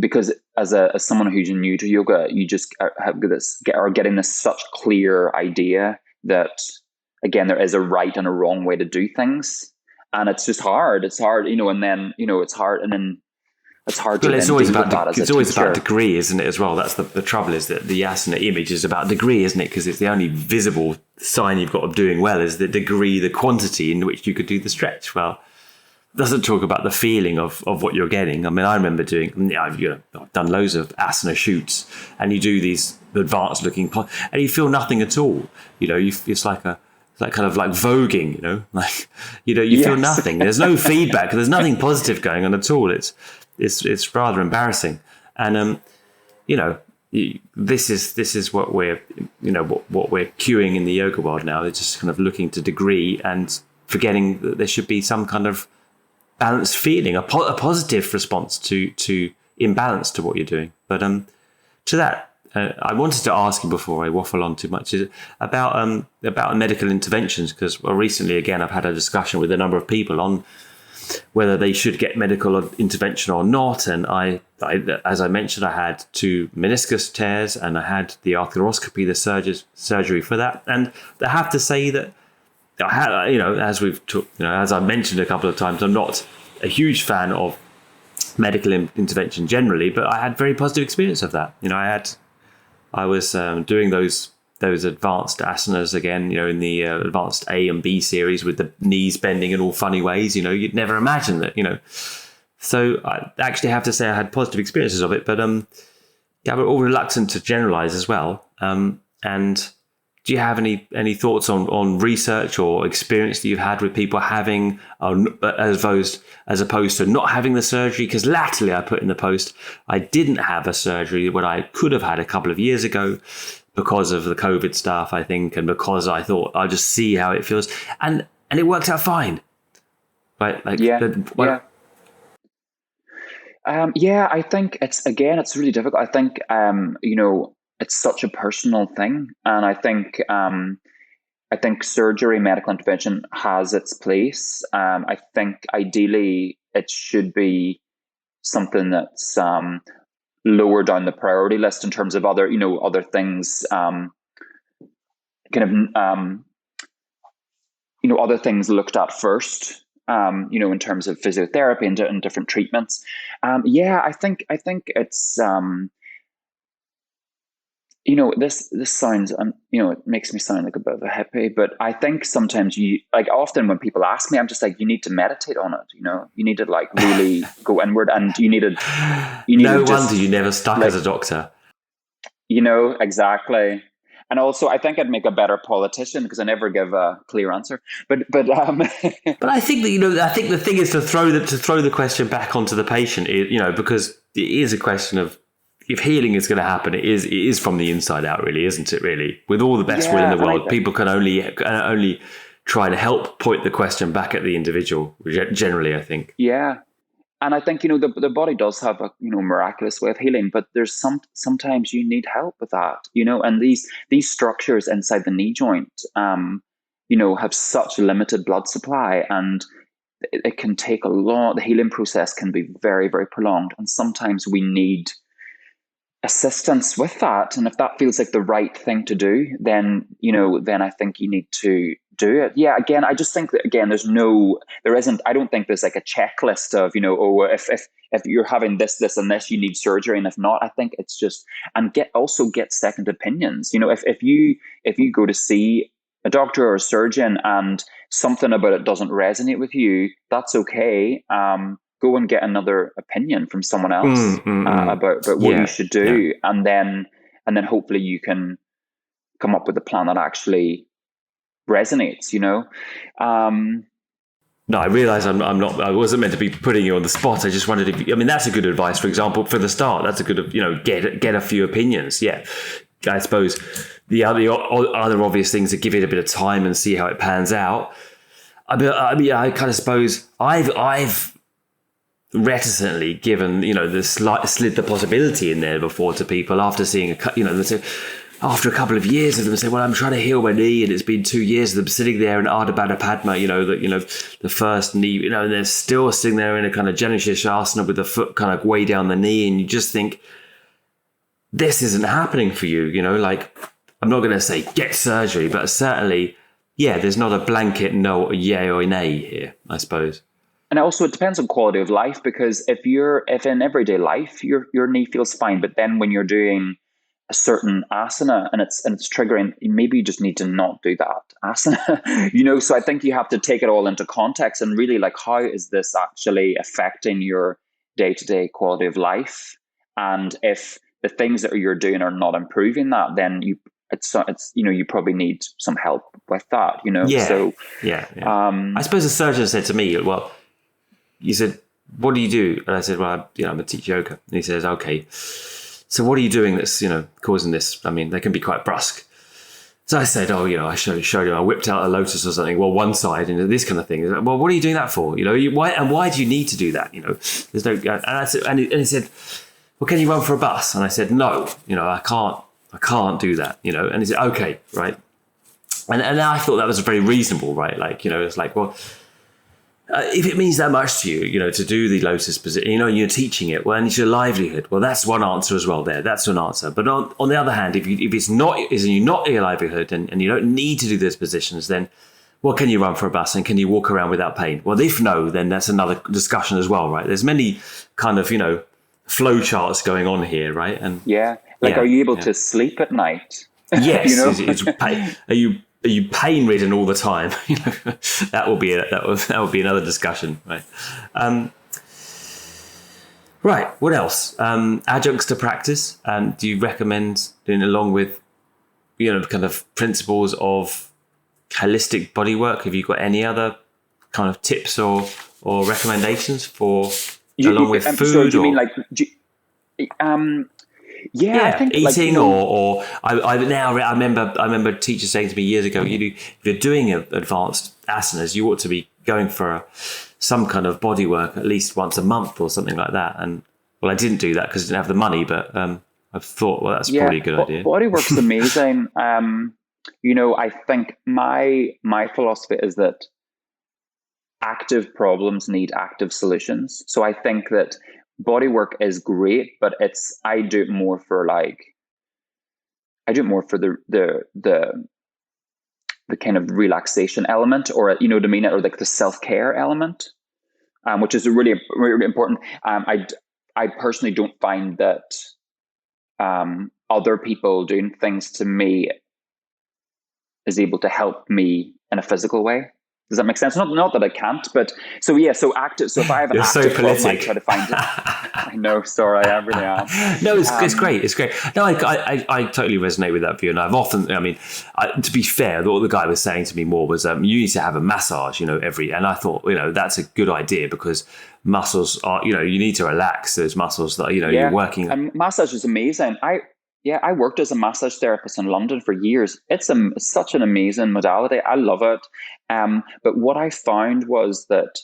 because as someone who's new to yoga, you just are getting this such clear idea that, again, there is a right and a wrong way to do things. And it's just hard. It's hard, and then, it's hard. And then it's hard to it's always about degree, isn't it, as well? That's the trouble, is that the asana image is about degree, isn't it? Because it's the only visible sign you've got of doing well is the degree, the quantity in which you could do the stretch. Well, it doesn't talk about the feeling of what you're getting. I mean, I remember I've done loads of asana shoots, and you do these advanced looking, and you feel nothing at all. It's like kind of like voguing, you feel nothing. There's no feedback. There's nothing positive going on at all. It's rather embarrassing. And, this is what we're, what we're cueing in the yoga world now. It's just kind of looking to degree and forgetting that there should be some kind of balanced feeling, a positive response to imbalance to what you're doing. But to that, I wanted to ask you before I waffle on too much about medical interventions, because recently, again, I've had a discussion with a number of people on whether they should get medical intervention or not. And I as I mentioned, I had 2 meniscus tears, and I had the arthroscopy, the surgery for that. And I have to say that I had, as I mentioned a couple of times, I'm not a huge fan of medical intervention generally, but I had very positive experience of that. I was doing those advanced asanas again, in the advanced A and B series with the knees bending in all funny ways. You'd never imagine that. So I actually have to say I had positive experiences of it, but we're all reluctant to generalize as well. And do you have any thoughts on research or experience that you've had with people having, as opposed to not having the surgery? Because latterly I put in the post, I didn't have a surgery when I could have had a couple of years ago because of the COVID stuff, I think, and because I thought I'll just see how it feels, and it worked out fine. Right? I think it's really difficult. I think it's such a personal thing, and I think surgery, medical intervention has its place. I think ideally it should be something that's lower down the priority list in terms of other things, other things looked at first, in terms of physiotherapy and different treatments. I think it's, this sounds, it makes me sound like a bit of a hippie, but I think sometimes often when people ask me, I'm just like, you need to meditate on it. You need to like really go inward, and you need no to wonder you never stuck as a doctor. Exactly. And also, I think I'd make a better politician because I never give a clear answer. But but I think that I think the thing is to throw the question back onto the patient, because it is a question of, if healing is going to happen, it is from the inside out, really, isn't it? Really, with all the best will in the world, people can only try to help point the question back at the individual. Generally, I think. Yeah, and I think the body does have a miraculous way of healing, but there's sometimes you need help with that. And these structures inside the knee joint, have such limited blood supply, and it can take a lot. The healing process can be very, very prolonged, and sometimes we need assistance with that. And if that feels like the right thing to do, then I think you need to do it. Yeah, again, I just think that I don't think there's like a checklist of if you're having this and this, you need surgery, and if not, I think it's just, and get second opinions. If you go to see a doctor or a surgeon and something about it doesn't resonate with you, that's okay. Go and get another opinion from someone else about what you should do, and then hopefully you can come up with a plan that actually resonates. No, I realise I wasn't meant to be putting you on the spot. I just wondered that's a good advice. For example, for the start, that's a good, get a few opinions. Yeah, I suppose the other obvious things are give it a bit of time and see how it pans out. I kind of suppose I've reticently given slid the possibility in there before to people after seeing after a couple of years of them say, well, I'm trying to heal my knee, and it's been 2 years of them sitting there in Ardha Baddha Padma, the first knee, and they're still sitting there in a kind of Janushirsasana with the foot kind of way down the knee, and you just think, this isn't happening for you, I'm not going to say get surgery, but certainly, there's not a blanket no, yay or nay here, I suppose. And also it depends on quality of life, because if in everyday life your knee feels fine, but then when you're doing a certain asana and it's triggering, maybe you just need to not do that asana. So I think you have to take it all into context and really like, how is this actually affecting your day-to-day quality of life? And if the things that you're doing are not improving that, then you probably need some help with that. I suppose a surgeon said to me, well, he said, what do you do? And I said, well, I'm a teach yoga. And he says, okay, so what are you doing that's, causing this? I mean, they can be quite brusque. So I said, I showed you, I whipped out a lotus or something. Well, one side, and this kind of thing. Well, what are you doing that for? Why do you need to do that? There's no, and I said, and he said, well, can you run for a bus? And I said, no, I can't do that, and he said, okay, right. And I thought that was very reasonable, right? Like, it's like, well, if it means that much to you, to do the lotus position, you're teaching it, well, and it's your livelihood. Well, that's one answer as well there. That's an answer. But on the other hand, if it's not your livelihood and you don't need to do those positions, then, well, can you run for a bus and can you walk around without pain? Well, if no, then that's another discussion as well, right? There's many kind of, flow charts going on here, right? And are you able to sleep at night? Yes. Are you pain ridden all the time? That will be another discussion, right? Right. What else? Adjuncts to practice. Do you recommend doing along with, kind of principles of holistic bodywork? Have you got any other kind of tips or recommendations for along with food? So do you mean like? I think eating I remember teachers saying to me years ago, if you're doing advanced asanas, you ought to be going for some kind of body work at least once a month or something like that. And well, I didn't do that because I didn't have the money, but I thought, well, that's probably a good idea. Body work's amazing. I think my philosophy is that active problems need active solutions. So I think that body work is great, but I do it more for the kind of relaxation element, or what I mean, or like the self-care element, which is really, really important. I personally don't find that other people doing things to me is able to help me in a physical way. Does that make sense? Not that I can't, but so active. So if I have an You're active so problem, I politic. try to find it. I know, sorry, I really am. No, it's great. It's great. No, I totally resonate with that view. And I've often, to be fair, what the guy was saying to me more was, you need to have a massage, and I thought, that's a good idea, because muscles are, you need to relax those muscles that, you're working. And massage is amazing. I worked as a massage therapist in London for years. It's such an amazing modality. I love it. But what I found was that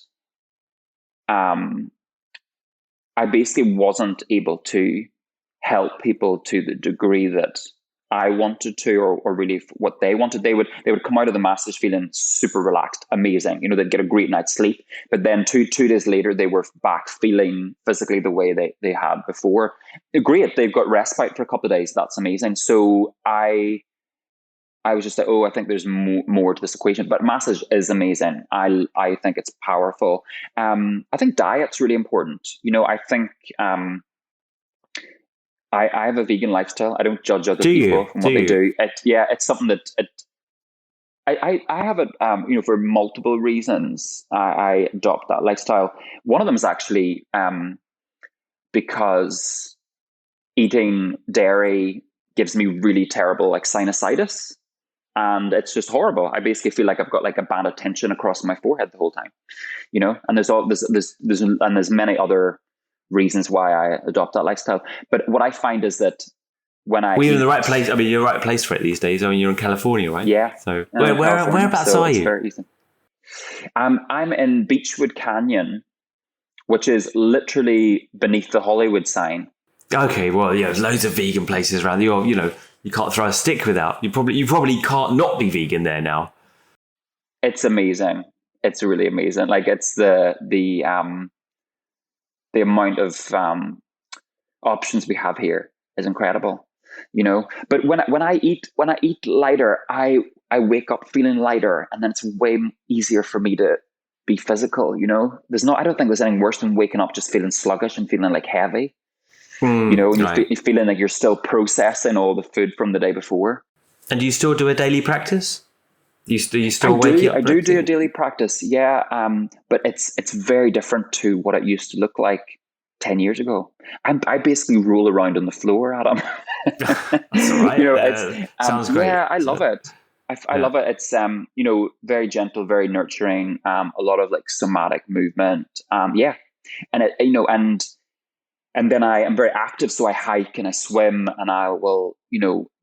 I basically wasn't able to help people to the degree that I wanted to, or really what they wanted. They would come out of the massage feeling super relaxed, amazing. They'd get a great night's sleep. But then two days later, they were back feeling physically the way they had before. Great, they've got respite for a couple of days. That's amazing. So I was just like, I think there's more to this equation. But massage is amazing. I think it's powerful. I think diet's really important. I think I have a vegan lifestyle. I don't judge other people from what they do. It's something that I have it. For multiple reasons, I adopt that lifestyle. One of them is actually because eating dairy gives me really terrible sinusitis, and it's just horrible. I basically feel like I've got a band of tension across my forehead the whole time. And there's many other reasons why I adopt that lifestyle. But what I find is that when you're in the right place. You're in the right place for it these days. You're in California, right? Yeah. So whereabouts are you? Very easy. I'm in Beechwood Canyon, which is literally beneath the Hollywood sign. Okay, well, there's loads of vegan places around. You can't throw a stick without. You probably can't not be vegan there now. It's amazing. It's really amazing. It's the amount of options we have here is incredible, But when I eat lighter, I wake up feeling lighter, and then it's way easier for me to be physical. I don't think there's anything worse than waking up just feeling sluggish and feeling heavy. You're feeling like you're still processing all the food from the day before. And do you still do a daily practice? You still wake up? I do a daily practice, yeah. But it's very different to what it used to look like 10 years ago. I basically roll around on the floor, Adam. That's all right. Sounds great. Yeah, I love it. I love it. It's very gentle, very nurturing. A lot of somatic movement. And then I am very active, so I hike and I swim, and I will,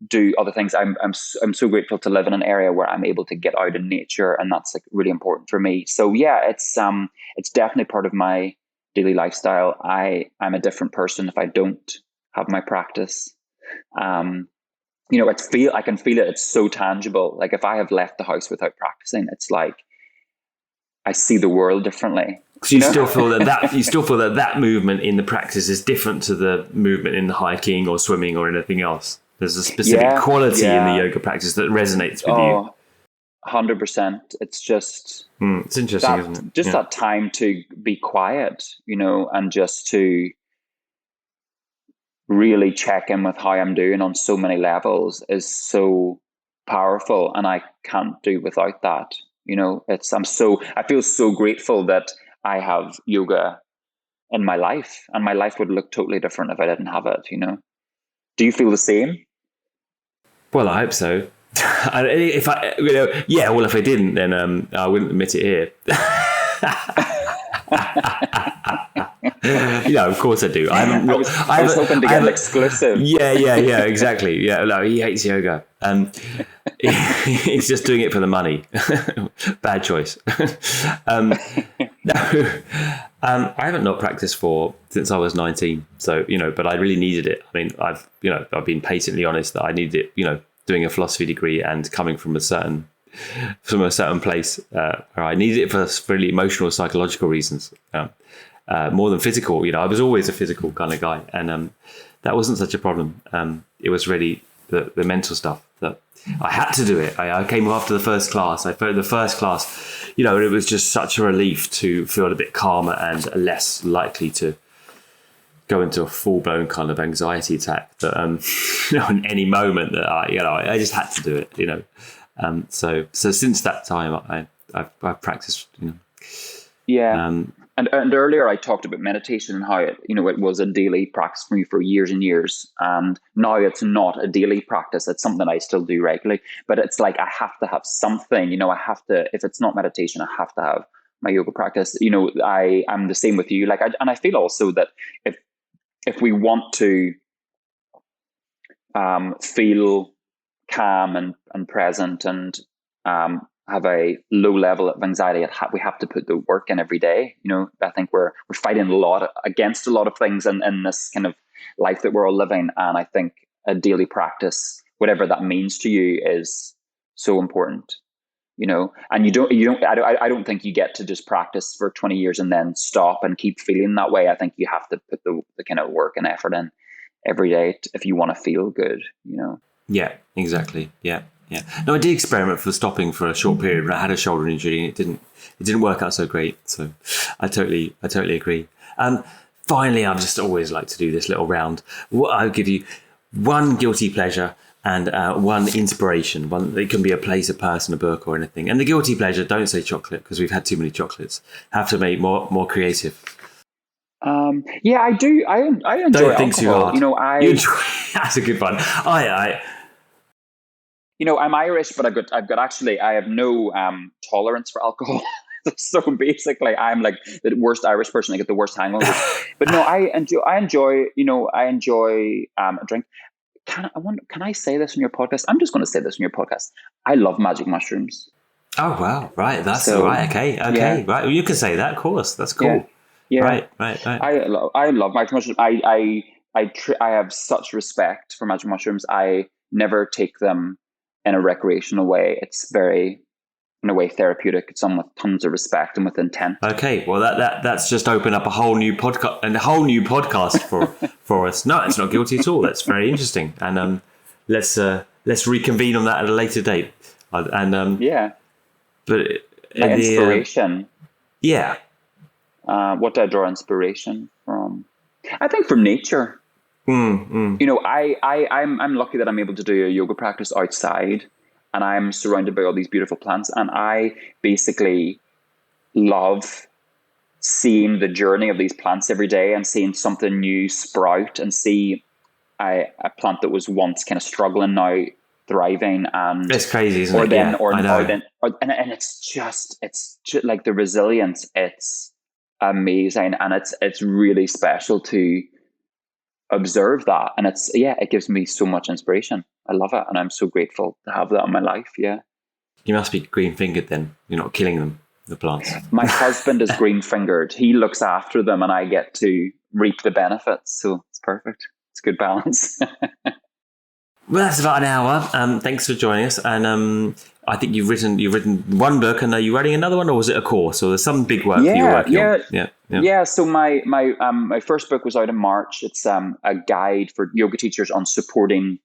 do other things. I'm so grateful to live in an area where I'm able to get out in nature, and that's really important for me. So it's definitely part of my daily lifestyle. I'm a different person if I don't have my practice. I can feel it. It's so tangible. If I have left the house without practicing, it's I see the world differently. So you still feel that movement in the practice is different to the movement in the hiking or swimming or anything else. There's a specific quality in the yoga practice that resonates with you. 100%. It's just it's interesting, isn't it? Just that time to be quiet, and just to really check in with how I'm doing on so many levels is so powerful, and I can't do without that. I feel so grateful that I have yoga in my life, and my life would look totally different if I didn't have it. Do you feel the same? Well, I hope so. If I didn't, then I wouldn't admit it here. Of course I do. I was hoping to get an exclusive. Yeah, exactly. Yeah, no, he hates yoga. He's just doing it for the money. Bad choice. I haven't not practiced since I was 19. So, but I really needed it. I've been patently honest that I needed it, doing a philosophy degree and coming from a certain place where I needed it for really emotional, psychological reasons, more than physical. I was always a physical kind of guy, and that wasn't such a problem. It was really the mental stuff that I had to do it. I came after the first class. I felt the first class, it was just such a relief to feel a bit calmer and less likely to go into a full-blown kind of anxiety attack that on any moment that I just had to do it, so since that time I've practiced, and earlier I talked about meditation and how it was a daily practice for me for years and years, and now it's not a daily practice. It's something I still do regularly, but it's like I have to have something, I have to, if it's not meditation, I have to have my yoga practice. I'm the same with you, and I feel also that if we want to feel calm and present and have a low level of anxiety, we have to put the work in every day. I think we're fighting a lot against a lot of things in this kind of life that we're all living, and I think a daily practice, whatever that means to you, is so important. And I don't think you get to just practice for 20 years and then stop and keep feeling that way. I think you have to put the kind of work and effort in every day if you want to feel good, Yeah, exactly. Yeah. No, I did experiment for stopping for a short period, but I had a shoulder injury and it didn't work out so great. So I totally agree. Finally, I've just always like to do this little round. I'll give you one guilty pleasure and one inspiration. It can be a place, a person, a book, or anything. And the guilty pleasure, don't say chocolate because we've had too many chocolates. Have to make more creative. I do. I enjoy don't think alcohol. too hard. You enjoy, that's a good one. I'm Irish, but I have no tolerance for alcohol. So basically, I'm like the worst Irish person. I get the worst hangovers. But no, I enjoy a drink. Can I say this in your podcast? I'm just going to say this in your podcast. I love magic mushrooms. Oh wow! Right, that's all right. Okay, yeah. Right. You can say that, of course. That's cool. Yeah. Right. I love magic mushrooms. I have such respect for magic mushrooms. I never take them in a recreational way. It's very, in a way, therapeutic. It's done with tons of respect and with intent. Okay, well that's just opened up a whole new podcast for us. No, it's not guilty at all. That's very interesting. And let's reconvene on that at a later date. But inspiration. Yeah. What do I draw inspiration from? I think from nature. I'm lucky that I'm able to do a yoga practice outside, and I'm surrounded by all these beautiful plants, and I basically love seeing the journey of these plants every day and seeing something new sprout and see a plant that was once kind of struggling now thriving. And it's crazy, isn't it? And it's just like the resilience. It's amazing, and it's really special to observe that, and it gives me so much inspiration. I love it, and I'm so grateful to have that in my life. You must be green fingered then. You're not killing them, the plants. My husband is green fingered. He looks after them, and I get to reap the benefits, so it's perfect. It's good balance. Well, that's about an hour. Thanks for joining us. And I think you've written one book, and are you writing another one, or was it a course, or there's some big work you're working on? Yeah. So my first book was out in March. It's a guide for yoga teachers on supporting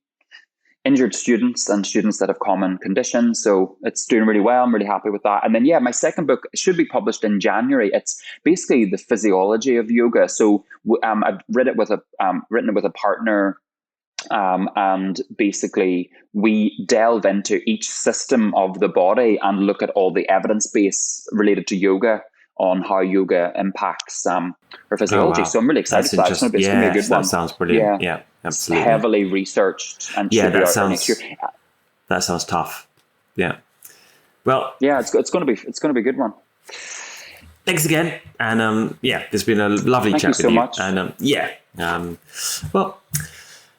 injured students and students that have common conditions. So it's doing really well. I'm really happy with that. And then my second book should be published in January. It's basically the physiology of yoga. So I've written it with a partner. And basically we delve into each system of the body and look at all the evidence base related to yoga on how yoga impacts our physiology. Oh, wow. So I'm really excited for that. It's going to be a good one. That sounds brilliant. Yeah, absolutely. It's heavily researched and should be out next year. That sounds tough. Yeah. Well, it's going to be a good one. Thanks again, and it's been a lovely chat with you. Thank you so much. And well.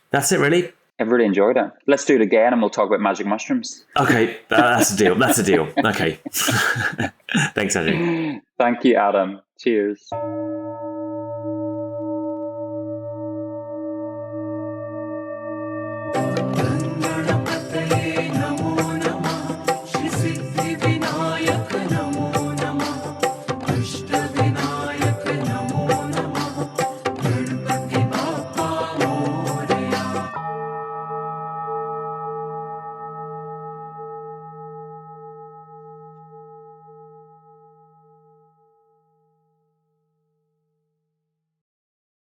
That's it, really. I've really enjoyed it. Let's do it again, and we'll talk about magic mushrooms. Okay, that's a deal. Okay. Thanks, Andrew. Thank you, Adam. Cheers.